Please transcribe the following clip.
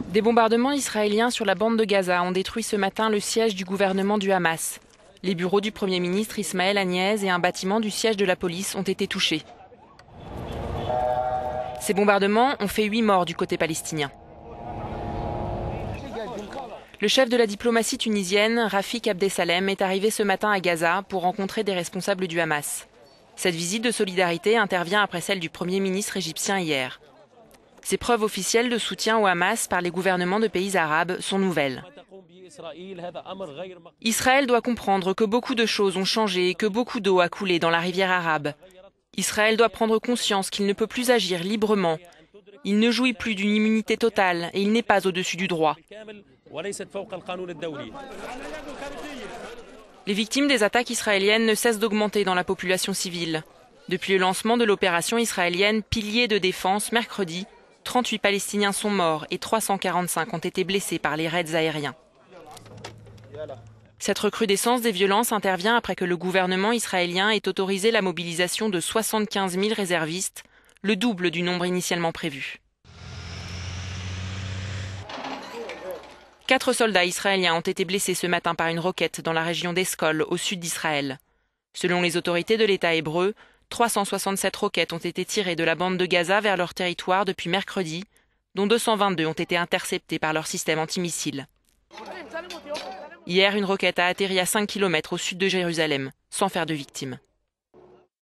Des bombardements israéliens sur la bande de Gaza ont détruit ce matin le siège du gouvernement du Hamas. Les bureaux du Premier ministre Ismaël Haniyeh et un bâtiment du siège de la police ont été touchés. Ces bombardements ont fait 8 morts du côté palestinien. Le chef de la diplomatie tunisienne, Rafik Abdesalem, est arrivé ce matin à Gaza pour rencontrer des responsables du Hamas. Cette visite de solidarité intervient après celle du Premier ministre égyptien hier. Ces preuves officielles de soutien au Hamas par les gouvernements de pays arabes sont nouvelles. Israël doit comprendre que beaucoup de choses ont changé et que beaucoup d'eau a coulé dans la rivière arabe. Israël doit prendre conscience qu'il ne peut plus agir librement. Il ne jouit plus d'une immunité totale et il n'est pas au-dessus du droit. Les victimes des attaques israéliennes ne cessent d'augmenter dans la population civile. Depuis le lancement de l'opération israélienne Pilier de défense mercredi, 38 Palestiniens sont morts et 345 ont été blessés par les raids aériens. Cette recrudescence des violences intervient après que le gouvernement israélien ait autorisé la mobilisation de 75 000 réservistes, le double du nombre initialement prévu. 4 soldats israéliens ont été blessés ce matin par une roquette dans la région d'Eskol, au sud d'Israël. Selon les autorités de l'État hébreu, 367 roquettes ont été tirées de la bande de Gaza vers leur territoire depuis mercredi, dont 222 ont été interceptées par leur système antimissile. Hier, une roquette a atterri à 5 km au sud de Jérusalem, sans faire de victimes.